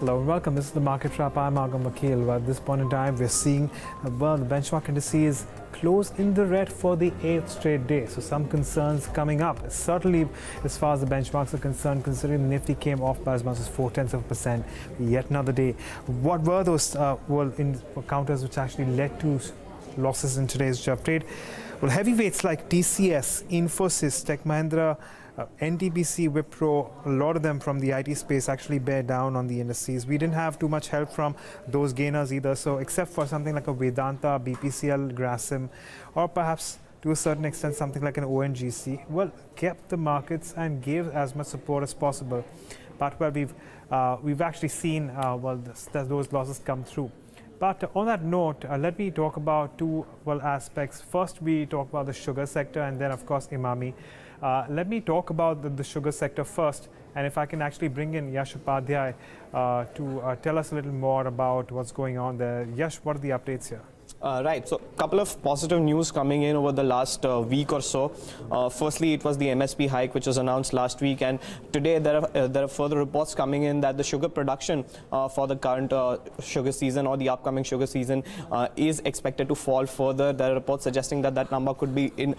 Hello and welcome. This is the Market Wrap. I'm Agam Vakil. At this point in time, we're seeing the benchmark indices close in the red for the 8th straight day. So some concerns coming up. Certainly, as far as the benchmarks are concerned, considering the Nifty came off by as much as 0.4% yet another day. What were those counters which actually led to losses in today's job trade? Well, heavyweights like TCS, Infosys, Tech Mahindra, NTPC, Wipro, a lot of them from the IT space actually bear down on the indices. We didn't have too much help from those gainers either. So except for something like a Vedanta, BPCL, Grasim, or perhaps to a certain extent something like an ONGC, well, kept the markets and gave as much support as possible. But we've actually seen those losses come through. But on that note, let me talk about two aspects. First, we talk about the sugar sector, and then, of course, Emami. Let me talk about the sugar sector first, and if I can actually bring in Yash Upadhyay to tell us a little more about what's going on there. Yash, what are the updates here? Right, so a couple of positive news coming in over the last week or so. Firstly, it was the MSP hike which was announced last week, and today there are further reports coming in that the sugar production for the current sugar season or the upcoming sugar season is expected to fall further. There are reports suggesting that that number could be in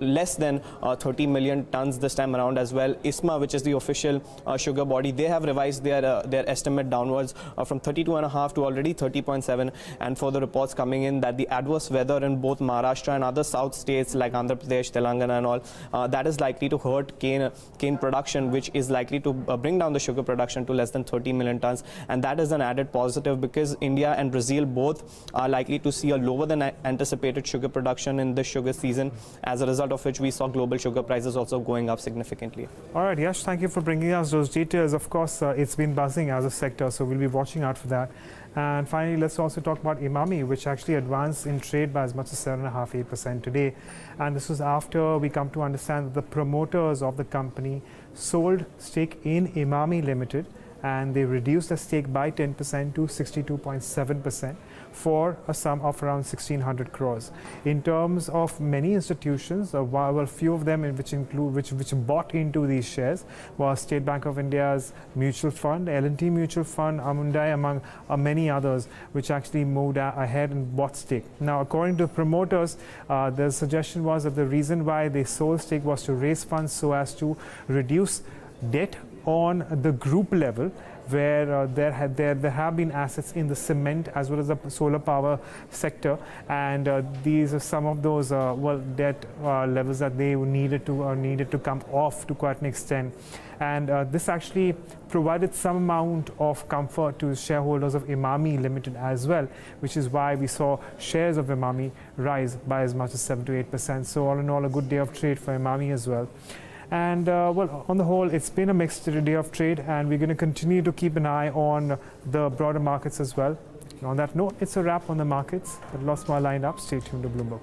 less than 30 million tons this time around as well. ISMA, which is the official sugar body, they have revised their estimate downwards from 32.5 to already 30.7, and further reports coming in that the adverse weather in both Maharashtra and other south states like Andhra Pradesh, Telangana and all, that is likely to hurt cane production, which is likely to bring down the sugar production to less than 30 million tons. And that is an added positive because India and Brazil both are likely to see a lower than anticipated sugar production in this sugar season, as a result of which we saw global sugar prices also going up significantly. All right, Yash, thank you for bringing us those details. Of course, it's been buzzing as a sector, so we'll be watching out for that. And finally, let's also talk about Emami, which actually advanced in trade by as much as 7.5–8% today. And this was after we come to understand that the promoters of the company sold stake in Emami Limited, and they reduced the stake by 10% to 62.7% for a sum of around 1,600 crores. In terms of many institutions, a few of them which bought into these shares was State Bank of India's mutual fund, L&T Mutual Fund, Amundai, among many others, which actually moved ahead and bought stake. Now, according to the promoters, the suggestion was that the reason why they sold stake was to raise funds so as to reduce debt on the group level, where there have been assets in the cement as well as the solar power sector, and these are some of those debt levels that they needed to come off to quite an extent. And this actually provided some amount of comfort to shareholders of Emami Limited as well, which is why we saw shares of Emami rise by as much as 7–8%. So all in all, a good day of trade for Emami as well. And on the whole, it's been a mixed day of trade, and we're going to continue to keep an eye on the broader markets as well. And on that note, it's a wrap on the markets, but lots more lined up. Stay tuned to Bloomberg.